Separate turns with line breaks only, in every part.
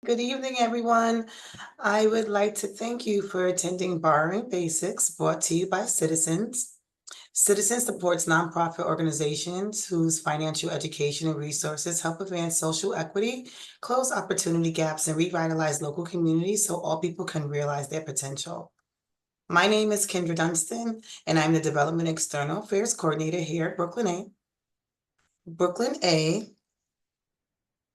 Good evening, everyone. I would like to thank you for attending Borrowing Basics, brought to you by Citizens. Citizens supports nonprofit organizations whose financial education and resources help advance social equity, close opportunity gaps, and revitalize local communities so all people can realize their potential. My name is Kendra Dunstan, and I'm the Development External Affairs Coordinator here at Brooklyn A. Brooklyn A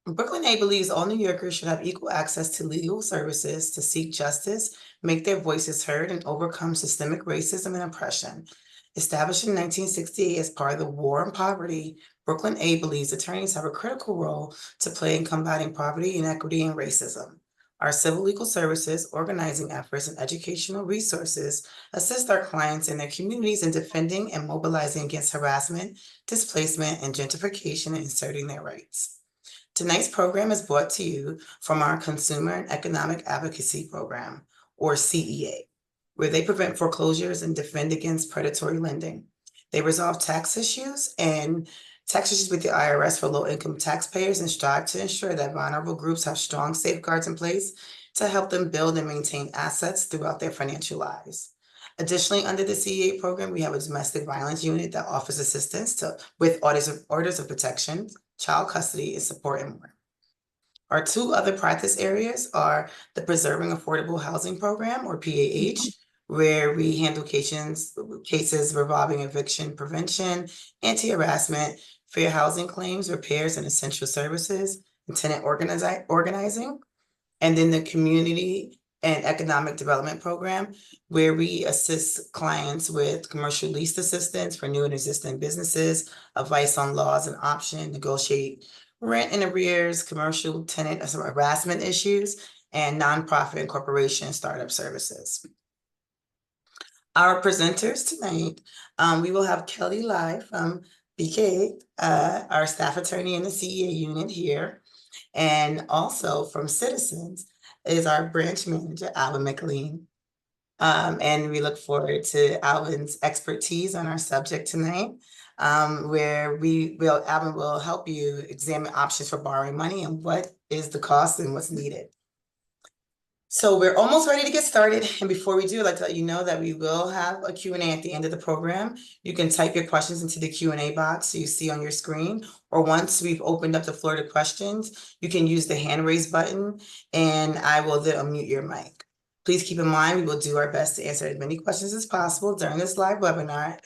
Brooklyn A believes all New Yorkers should have equal access to legal services to seek justice, make their voices heard, and overcome systemic racism and oppression. Established in 1968 as part of the War on Poverty, Brooklyn A believes attorneys have a critical role to play in combating poverty, inequity, and racism. Our civil legal services, organizing efforts, and educational resources assist our clients and their communities in defending and mobilizing against harassment, displacement, and gentrification and asserting their rights. Tonight's program is brought to you from our Consumer and Economic Advocacy Program, or CEA, where they prevent foreclosures and defend against predatory lending. They resolve tax issues with the IRS for low-income taxpayers and strive to ensure that vulnerable groups have strong safeguards in place to help them build and maintain assets throughout their financial lives. Additionally, under the CEA program, we have a domestic violence unit that offers assistance with orders of protection, child custody, and support, and more. Our two other practice areas are the Preserving Affordable Housing Program, or PAH, where we handle cases revolving eviction prevention, anti-harassment, fair housing claims, repairs, and essential services, and tenant organizing. And then the Community and Economic Development Program, where we assist clients with commercial lease assistance for new and existing businesses, advice on laws and options, negotiate rent and arrears, commercial tenant harassment issues, and nonprofit and corporation startup services. Our presenters tonight, we will have Kelly Lai from BK, our staff attorney in the CEA unit here. And also from Citizens is our branch manager, Alvin McLean. And we look forward to Alvin's expertise on our subject tonight, where Alvin will help you examine options for borrowing money and what is the cost and what's needed. So we're almost ready to get started. And before we do, I'd like to let you know that we will have a Q&A at the end of the program. You can type your questions into the Q&A box you see on your screen, or once we've opened up the floor to questions, you can use the hand raise button and I will then unmute your mic. Please keep in mind, we will do our best to answer as many questions as possible during this live webinar.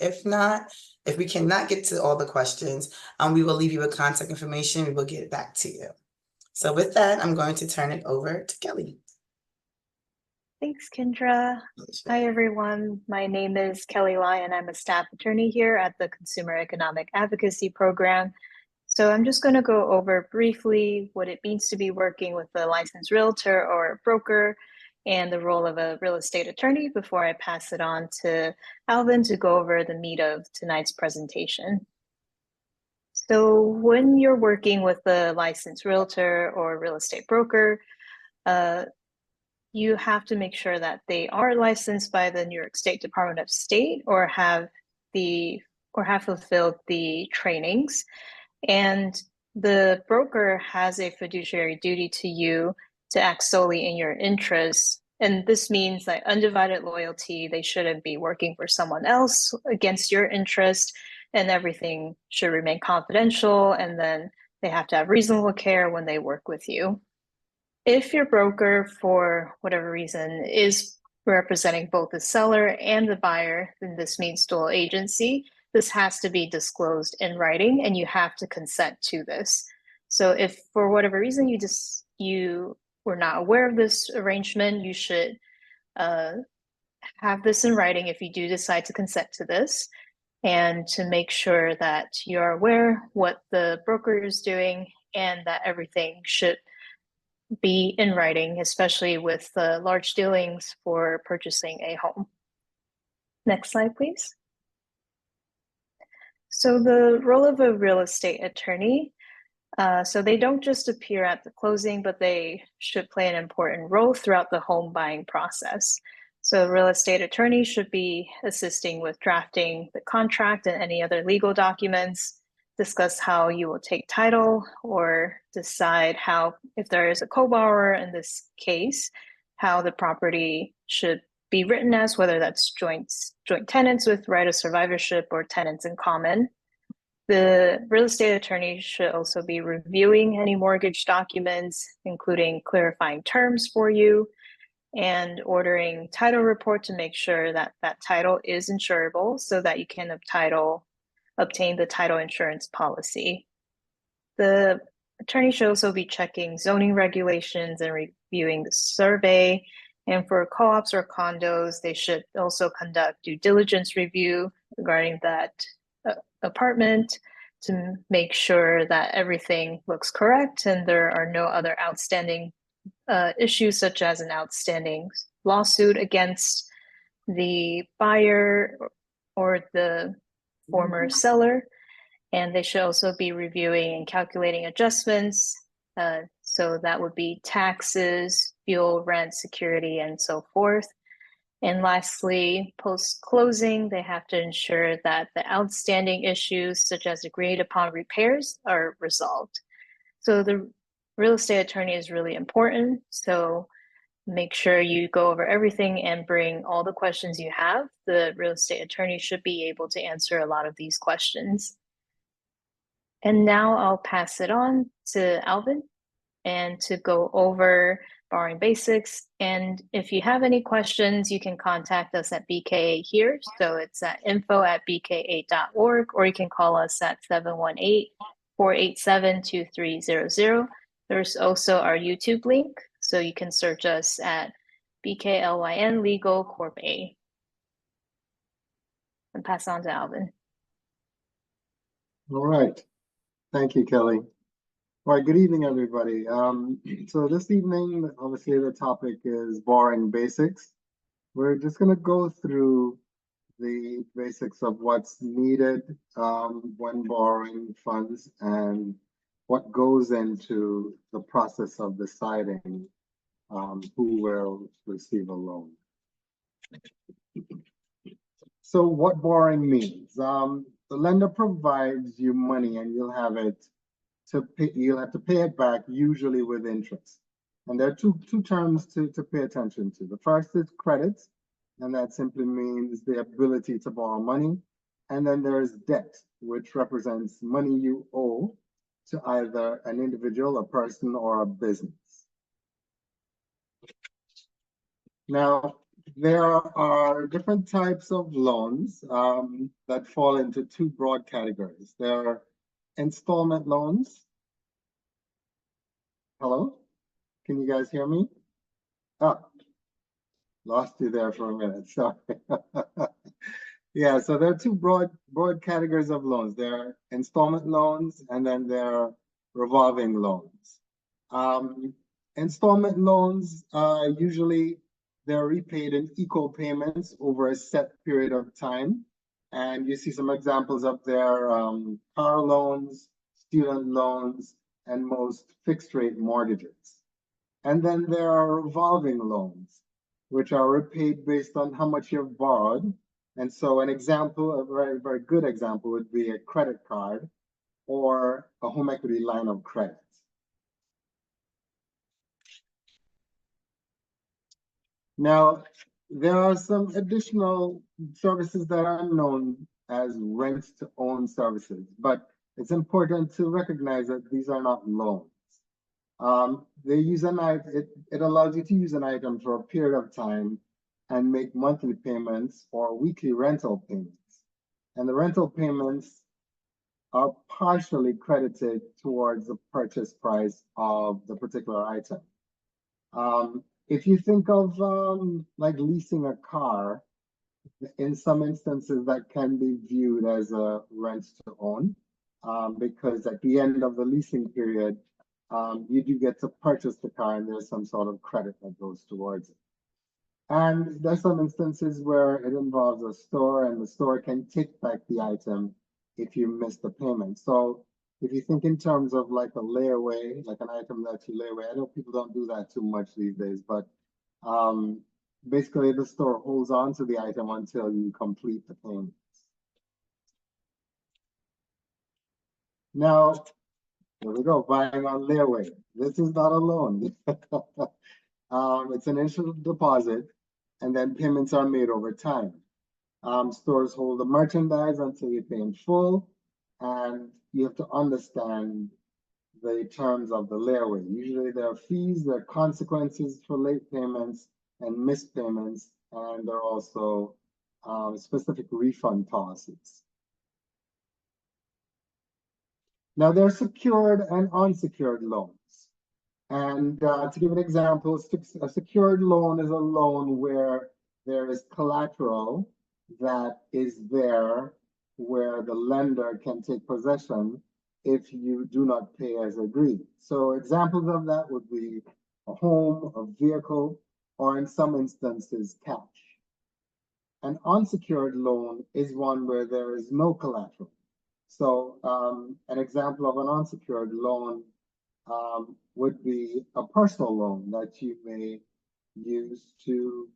If we cannot get to all the questions, we will leave you with contact information. We will get back to you. So with that, I'm going to turn it over to Kelly.
Thanks, Kendra. Hi, everyone. My name is Kelly Lai, and I'm a staff attorney here at the Consumer Economic Advocacy Program. So I'm just going to go over briefly what it means to be working with a licensed realtor or a broker and the role of a real estate attorney before I pass it on to Alvin to go over the meat of tonight's presentation. So when you're working with a licensed realtor or real estate broker, you have to make sure that they are licensed by the New York State Department of State or have fulfilled the trainings. And the broker has a fiduciary duty to you to act solely in your interests. And this means that undivided loyalty, they shouldn't be working for someone else against your interest, and everything should remain confidential. And then they have to have reasonable care when they work with you. If your broker, for whatever reason, is representing both the seller and the buyer, then this means dual agency. This has to be disclosed in writing, and you have to consent to this. So if for whatever reason you were not aware of this arrangement, you should have this in writing if you do decide to consent to this, and to make sure that you're aware what the broker is doing and that everything should be in writing, especially with the large dealings for purchasing a home. Next slide, please. So the role of a real estate attorney, so they don't just appear at the closing, but they should play an important role throughout the home buying process. So a real estate attorney should be assisting with drafting the contract and any other legal documents, discuss how you will take title or decide how, if there is a co-borrower in this case, how the property should be written as, whether that's joint tenants with right of survivorship or tenants in common. The real estate attorney should also be reviewing any mortgage documents, including clarifying terms for you, and ordering title report to make sure that that title is insurable so that you can obtain the title insurance policy. The attorney should also be checking zoning regulations and reviewing the survey. And for co-ops or condos, they should also conduct due diligence review regarding that apartment to make sure that everything looks correct and there are no other outstanding issues, such as an outstanding lawsuit against the buyer or the former seller. And they should also be reviewing and calculating adjustments. So that would be taxes, fuel, rent, security, and so forth. And lastly, post-closing, they have to ensure that the outstanding issues, such as agreed upon repairs, are resolved. So the real estate attorney is really important. So make sure you go over everything and bring all the questions you have. The real estate attorney should be able to answer a lot of these questions. And now I'll pass it on to Alvin and to go over borrowing basics. And if you have any questions, you can contact us at BKA here. So it's at info@bka.org, or you can call us at 718-487-2300. There's also our YouTube link, so you can search us at BKLYN Legal Corp A. And pass on to Alvin.
All right. Thank you, Kelly. All right, good evening, everybody. So this evening, obviously the topic is borrowing basics. We're just gonna go through the basics of what's needed when borrowing funds and what goes into the process of deciding who will receive a loan. So what borrowing means? The lender provides you money and you'll have to pay it back, usually with interest. And there are two terms to pay attention to. The first is credit, and that simply means the ability to borrow money. And then there is debt, which represents money you owe to either an individual, a person, or a business. Now, there are different types of loans that fall into two broad categories. There are installment loans. Hello? Can you guys hear me? Oh, lost you there for a minute. Sorry. Yeah, so there are two broad categories of loans. There are installment loans, and then there are revolving loans. Installment loans, usually they're repaid in equal payments over a set period of time. And you see some examples up there, car loans, student loans, and most fixed rate mortgages. And then there are revolving loans, which are repaid based on how much you've borrowed. And so an example, a very, very good example would be a credit card or a home equity line of credit. Now, there are some additional services that are known as rent-to-own services, but it's important to recognize that these are not loans. They use it allows you to use an item for a period of time and make monthly payments or weekly rental payments. And the rental payments are partially credited towards the purchase price of the particular item. If you think of like leasing a car, in some instances that can be viewed as a rent to own, because at the end of the leasing period, you do get to purchase the car and there's some sort of credit that goes towards it. And there's some instances where it involves a store and the store can take back the item if you miss the payment. So if you think in terms of like a layaway, like an item that you lay away, I know people don't do that too much these days, but basically the store holds on to the item until you complete the payment. Now, here we go, buying on layaway. This is not a loan. It's an initial deposit, and then payments are made over time. Stores hold the merchandise until you pay in full, and you have to understand the terms of the layaway. Usually there are fees, there are consequences for late payments and missed payments, and there are also specific refund policies. Now there are secured and unsecured loans. And to give an example, a secured loan is a loan where there is collateral that is there where the lender can take possession if you do not pay as agreed. So examples of that would be a home, a vehicle, or in some instances, cash. An unsecured loan is one where there is no collateral. So an example of an unsecured loan would be a personal loan that you may use to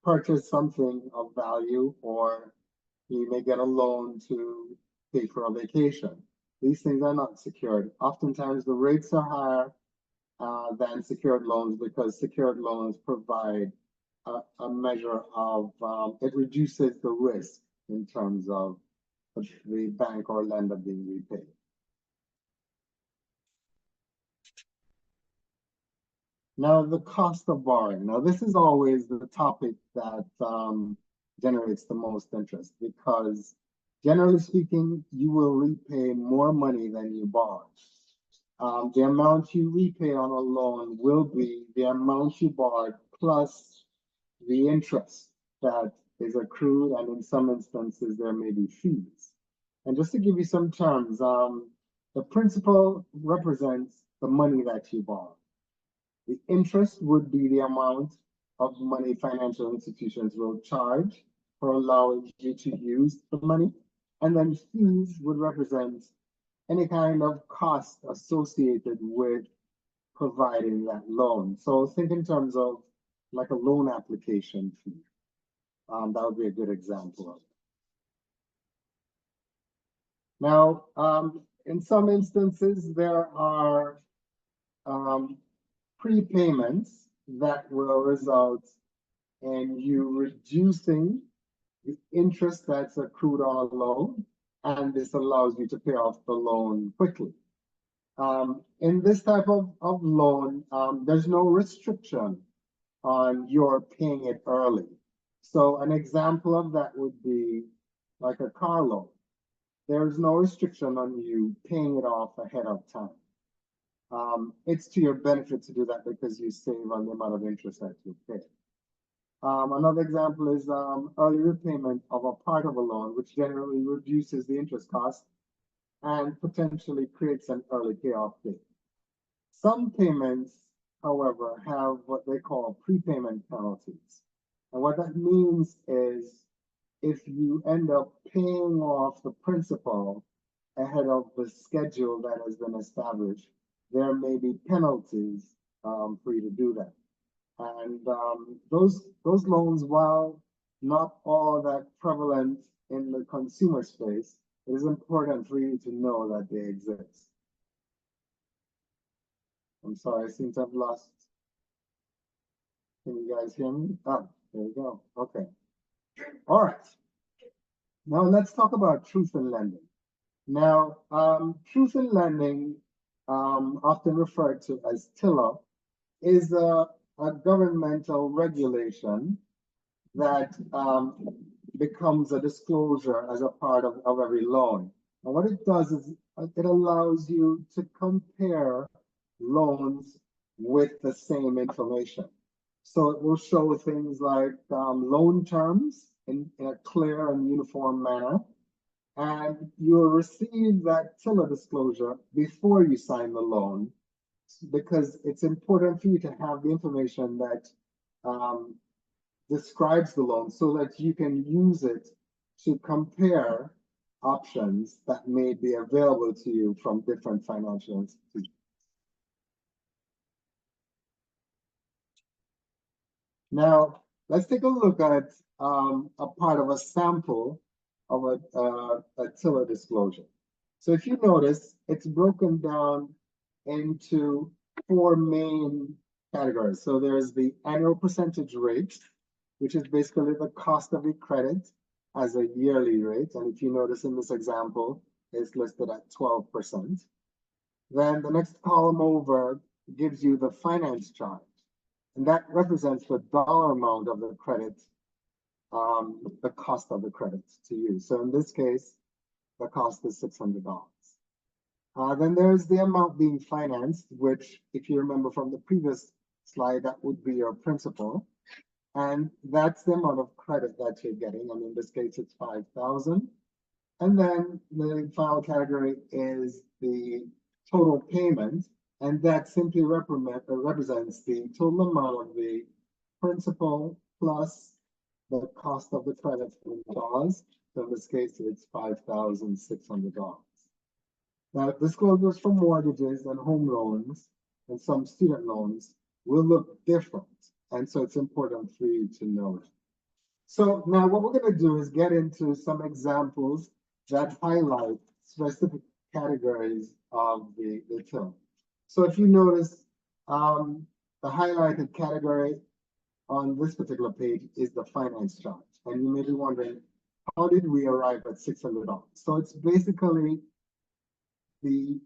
purchase something of value, or you may get a loan to pay for a vacation. These things are not secured. Oftentimes the rates are higher than secured loans because secured loans provide a measure of, it reduces the risk in terms of the bank or lender being repaid. Now, the cost of borrowing. Now, this is always the topic that generates the most interest because, generally speaking, you will repay more money than you borrow. The amount you repay on a loan will be the amount you borrowed plus the interest that is accrued, and in some instances, there may be fees. And just to give you some terms, the principal represents the money that you borrow. The interest would be the amount of money financial institutions will charge for allowing you to use the money. And then fees would represent any kind of cost associated with providing that loan. So think in terms of like a loan application fee. That would be a good example of it. Now, in some instances, there are prepayments that will result in you reducing the interest that's accrued on a loan, and this allows you to pay off the loan quickly. In this type of loan, there's no restriction on your paying it early. So an example of that would be like a car loan. There's no restriction on you paying it off ahead of time. It's to your benefit to do that because you save on the amount of interest that you pay. Another example is early repayment of a part of a loan, which generally reduces the interest cost and potentially creates an early payoff date. Some payments, however, have what they call prepayment penalties. And what that means is if you end up paying off the principal ahead of the schedule that has been established, there may be penalties for you to do that. And those loans, while not all that prevalent in the consumer space, it is important for you to know that they exist. I'm sorry, I seem to have lost. Can you guys hear me? Oh, there we go. Okay. All right. Now let's talk about truth in lending. Now, truth in lending, often referred to as TILA, is a governmental regulation that becomes a disclosure as a part of every loan. And what it does is it allows you to compare loans with the same information. So it will show things like loan terms in a clear and uniform manner. And you will receive that TILA disclosure before you sign the loan, because it's important for you to have the information that describes the loan so that you can use it to compare options that may be available to you from different financial institutions. Now, let's take a look at a part of a sample of a TILA disclosure. So if you notice, it's broken down into 4 main categories. So there's the annual percentage rate, which is basically the cost of a credit as a yearly rate. And if you notice in this example, it's listed at 12%. Then the next column over gives you the finance charge. And that represents the dollar amount of the credit, the cost of the credit to you. So in this case, the cost is $600. Then there's the amount being financed, which, if you remember from the previous slide, that would be your principal. And that's the amount of credit that you're getting. And in this case, it's $5,000. And then the final category is the total payment. And that simply represents the total amount of the principal plus the cost of the credit in dollars. So in this case, it's $5,600. Now, disclosures for mortgages and home loans and some student loans will look different. And so it's important for you to know it. So now what we're going to do is get into some examples that highlight specific categories of the TIL. So if you notice, the highlighted category on this particular page is the finance charge. And you may be wondering, how did we arrive at $600? So it's basically the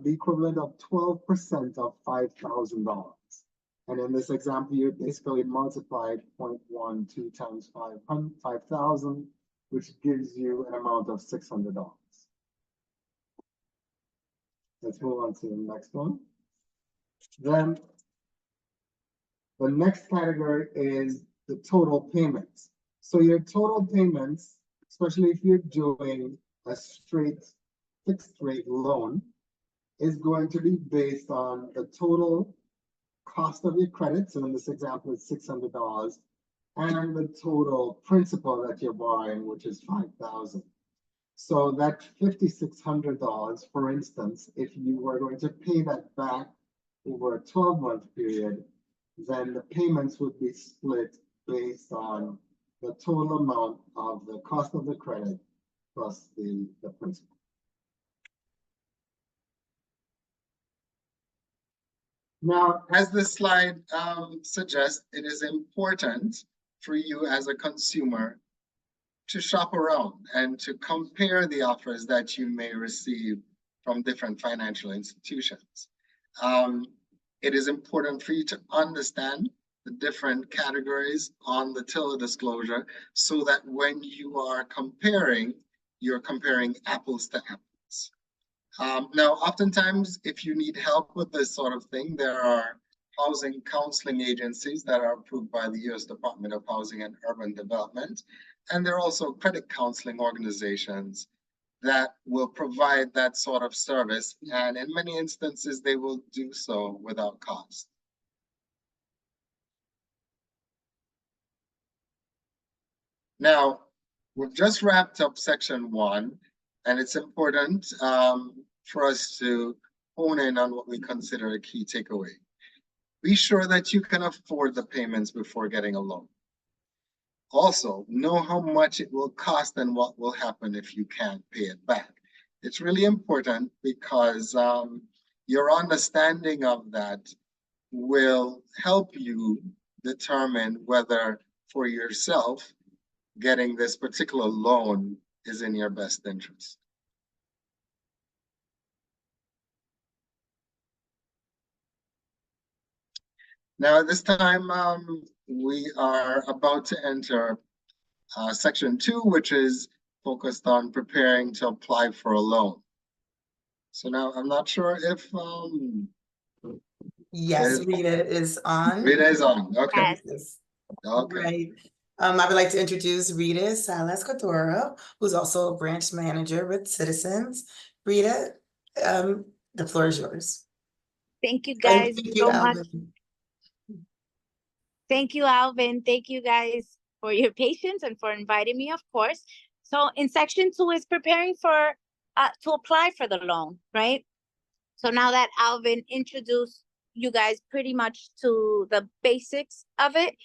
equivalent of 12% of $5,000. And in this example, you basically multiplied 0.12 times 5,000, which gives you an amount of $600. Let's move on to the next one. Then the next category is the total payments. So your total payments, especially if you're doing a straight fixed rate loan, is going to be based on the total cost of your credit. So in this example, it's $600, and the total principal that you're borrowing, which is $5,000. So that $5,600, for instance, if you were going to pay that back over a 12-month period, then the payments would be split based on the total amount of the cost of the credit plus the principal. Now, as this slide suggests, it is important for you as a consumer to shop around and to compare the offers that you may receive from different financial institutions. It is important for you to understand the different categories on the TIL disclosure so that when you are comparing, you're comparing apples to apples. Now, oftentimes, if you need help with this sort of thing, there are housing counseling agencies that are approved by the U.S. Department of Housing and Urban Development. And there are also credit counseling organizations that will provide that sort of service. And in many instances, they will do so without cost. Now, we've just wrapped up section 1, and it's important for us to hone in on what we consider a key takeaway. Be sure that you can afford the payments before getting a loan. Also, know how much it will cost and what will happen if you can't pay it back. It's really important because your understanding of that will help you determine whether for yourself getting this particular loan is in your best interest. Now, at this time, we are about to enter section 2, which is focused on preparing to apply for a loan. So now I'm not sure if
Yes, Rita is on.
Rita is on. Okay.
Yes.
Okay.
Right. I would like to introduce Rita Salas-Cordero, who's also a branch manager with Citizens. Rita, the floor is yours.
Thank you guys
Thank you,
so
Alvin.
much. Thank you, Alvin. Thank you guys for your patience and for inviting me, of course. So in section 2 is preparing for to apply for the loan, right? So now that Alvin introduced you guys pretty much to the basics of it,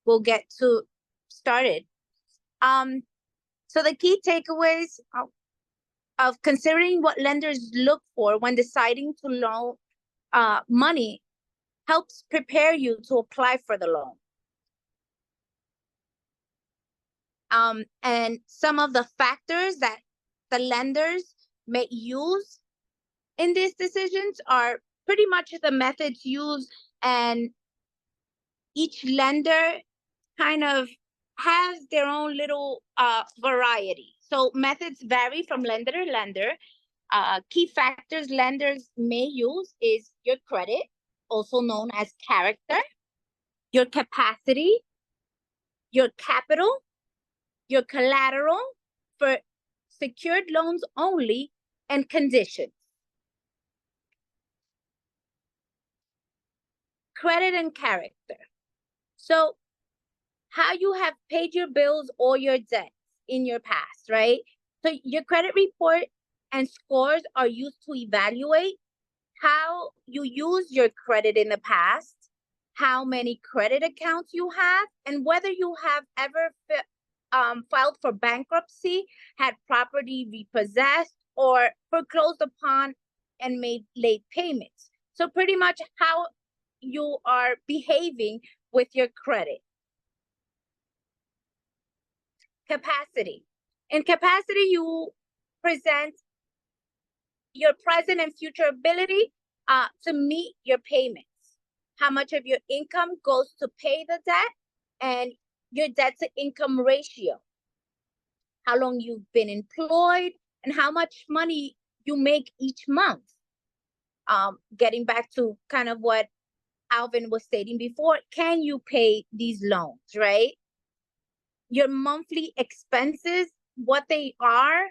we'll get to started. So the key takeaways of considering what lenders look for when deciding to loan money helps prepare you to apply for the loan. And some of the factors that the lenders may use in these decisions are pretty much the methods used, and each lender kind of has their own little variety. So methods vary from lender to lender. Key factors lenders may use is your credit, also known as character, your capacity, your capital, your collateral for secured loans only, and conditions. Credit and character. So how you have paid your bills or your debts in your past, right? So your credit report and scores are used to evaluate how you use your credit in the past, how many credit accounts you have, and whether you have ever filed for bankruptcy, had property repossessed, or foreclosed upon and made late payments. So pretty much how you are behaving with your credit. Capacity. In capacity, you present your present and future ability to meet your payments. How much of your income goes to pay the debt, and your debt to income ratio. How long you've been employed, and how much money you make each month. Getting back to kind of what Alvin was stating before, can you pay these loans, right? Your monthly expenses, what they are,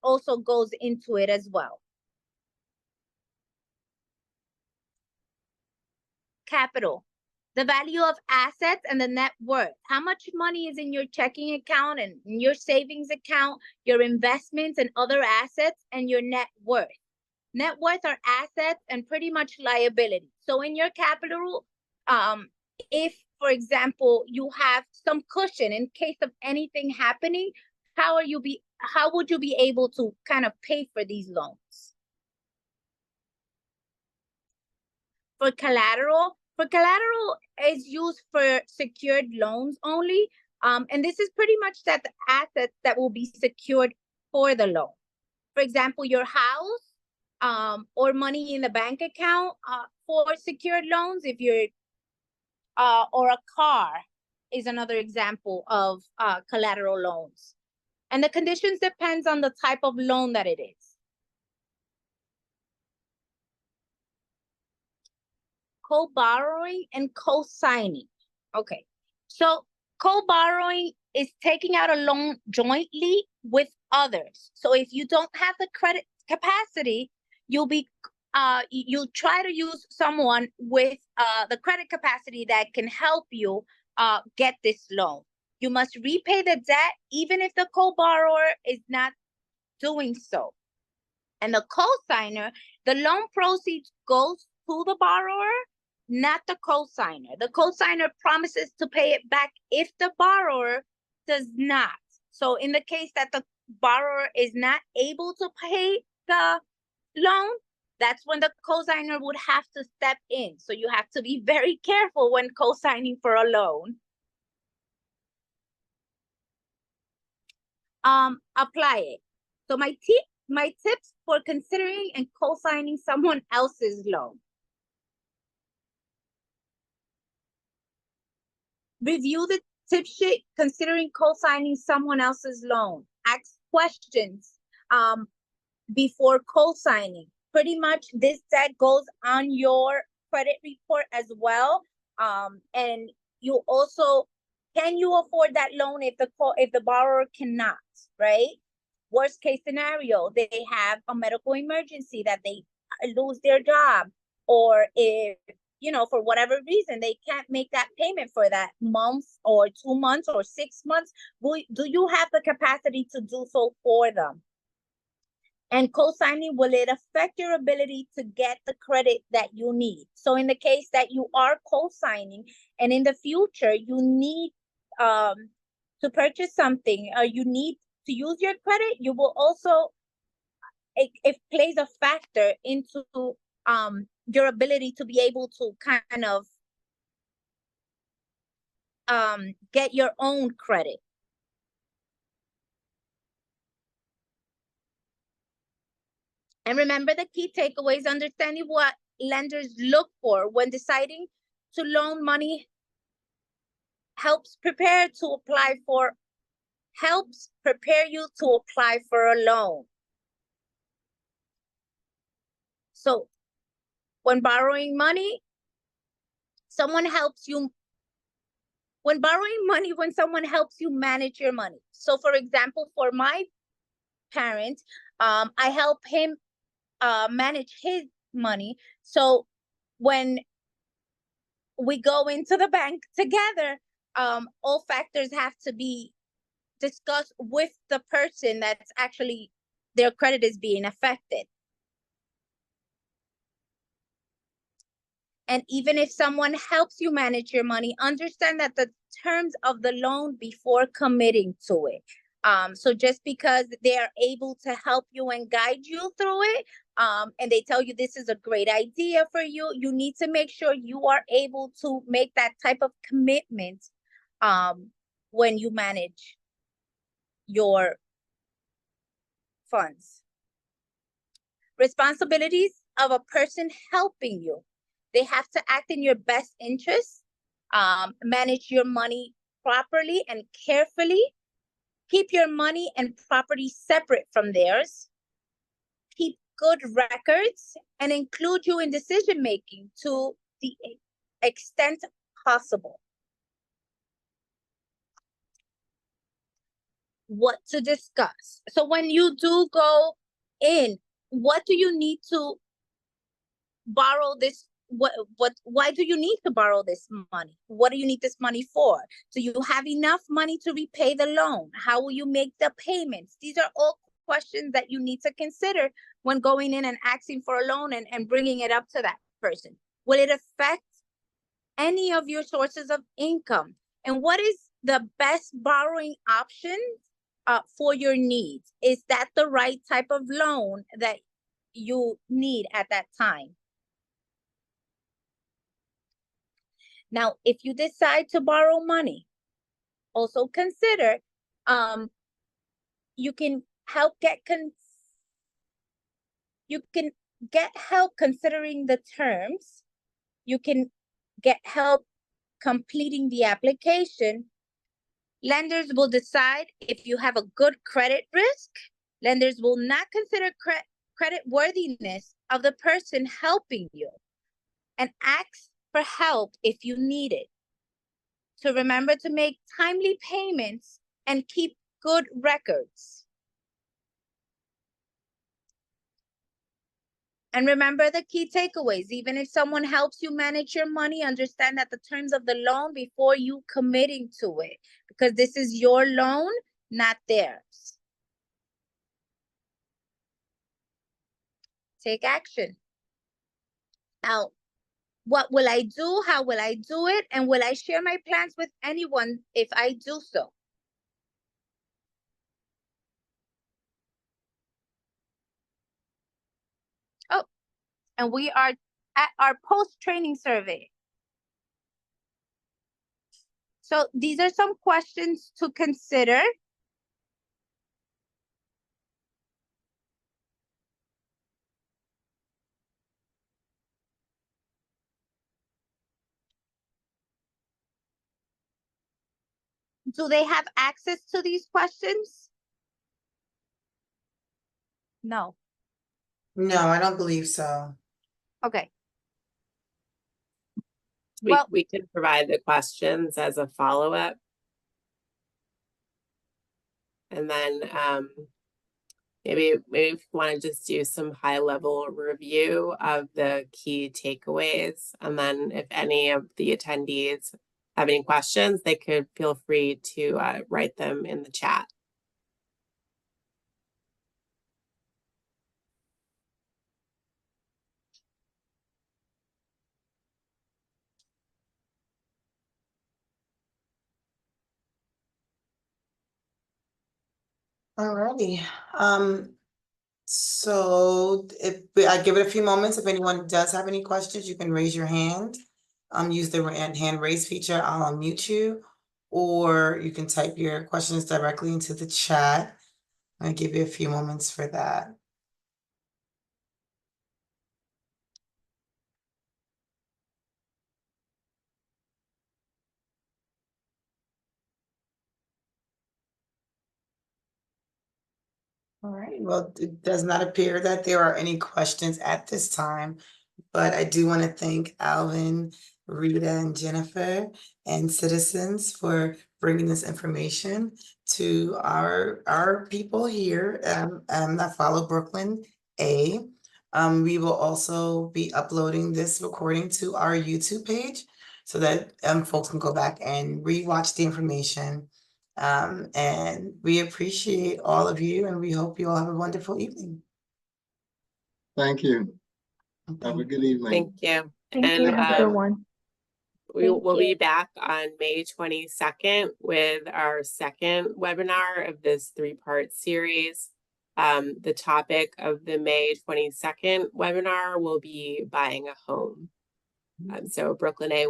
also goes into it as well. Capital, the value of assets and the net worth. How much money is in your checking account and in your savings account, your investments and other assets, and your net worth. Net worth are assets and pretty much liability. So in your capital, if, for example, you have some cushion in case of anything happening, how would you be able to kind of pay for these loans? For collateral is used for secured loans only. And this is pretty much that the assets that will be secured for the loan. For example, your house, or money in the bank account for secured loans, if you're, or a car is another example of collateral loans. And the conditions depends on the type of loan that it is. Co-borrowing and co-signing. Okay, so co-borrowing is taking out a loan jointly with others. So if you don't have the credit capacity, you'll try to use someone with the credit capacity that can help you get this loan. You must repay the debt even if the co-borrower is not doing so. And the co-signer, the loan proceeds goes to the borrower, not the co-signer. The co-signer promises to pay it back if the borrower does not. So in the case that the borrower is not able to pay the loan, that's when the co-signer would have to step in. So you have to be very careful when co-signing for a loan. Apply it. So my tips for considering and co-signing someone else's loan. Review the tip sheet considering co-signing someone else's loan. Ask questions before co-signing. Pretty much this debt goes on your credit report as well. And you also, can you afford that loan if the borrower cannot, right? Worst case scenario, they have a medical emergency that they lose their job, or if, for whatever reason, they can't make that payment for that month or 2 months or 6 months, do you have the capacity to do so for them? And co-signing, will it affect your ability to get the credit that you need? So in the case that you are co-signing and in the future you need to purchase something, or you need to use your credit, you will also, it plays a factor into your ability to be able to kind of get your own credit. And remember the key takeaways: understanding what lenders look for when deciding to loan money helps prepare you to apply for a loan. So when borrowing money, when someone helps you manage your money. So for example, for my parent, I help him manage his money. So when we go into the bank together, all factors have to be discussed with the person that's actually, their credit is being affected. And even if someone helps you manage your money, understand that the terms of the loan before committing to it. So just because they are able to help you and guide you through it, and they tell you this is a great idea for you, you need to make sure you are able to make that type of commitment when you manage your funds. Responsibilities of a person helping you: they have to act in your best interest, manage your money properly and carefully, keep your money and property separate from theirs, keep good records, and include you in decision making to the extent possible. What to discuss. So when you do go in, what do you need to borrow this? Why do you need to borrow this money? What do you need this money for? Do you have enough money to repay the loan? How will you make the payments? These are all questions that you need to consider when going in and asking for a loan and bringing it up to that person. Will it affect any of your sources of income? And what is the best borrowing option for your needs? Is that the right type of loan that you need at that time? Now, if you decide to borrow money, also consider you can get help considering the terms. You can get help completing the application. Lenders will decide if you have a good credit risk. Lenders will not consider credit worthiness of the person helping you, and ask for help if you need it. So remember to make timely payments and keep good records. And remember the key takeaways: even if someone helps you manage your money, understand that the terms of the loan before you committing to it, because this is your loan, not theirs. Take action. Now, what will I do? How will I do it? And will I share my plans with anyone if I do so? Oh, and we are at our post-training survey. So these are some questions to consider. Do they have access to these questions? No.
No, I don't believe so.
Okay.
We can provide the questions as a follow-up. And then maybe if you want to just do some high-level review of the key takeaways. And then if any of the attendees have any questions, they could feel free to write them in the chat.
Alrighty, so if I give it a few moments, if anyone does have any questions, you can raise your hand. Use the hand raise feature, I'll unmute you, or you can type your questions directly into the chat. I'll give you a few moments for that. All right, well, it does not appear that there are any questions at this time, but I do want to thank Alvin, Rita, and Jennifer, and citizens for bringing this information to our people here that follow Brooklyn A. We will also be uploading this recording to our YouTube page so that folks can go back and rewatch the information. And we appreciate all of you, and we hope you all have a wonderful evening.
Thank you. Have a good evening.
Thank you.
Thank you. Have a good one.
We
Thank
will
you.
be back on May 22nd with our second webinar of this 3-part series. The topic of the May 22nd webinar will be buying a home. So Brooklyn A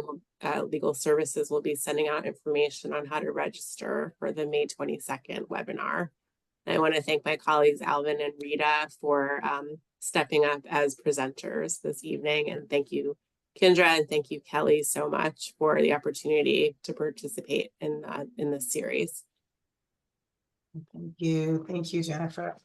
Legal Services will be sending out information on how to register for the May 22nd webinar. And I want to thank my colleagues Alvin and Rita for stepping up as presenters this evening. And thank you, Kendra, and thank you, Kelly, so much for the opportunity to participate in this series.
Thank you, Jennifer.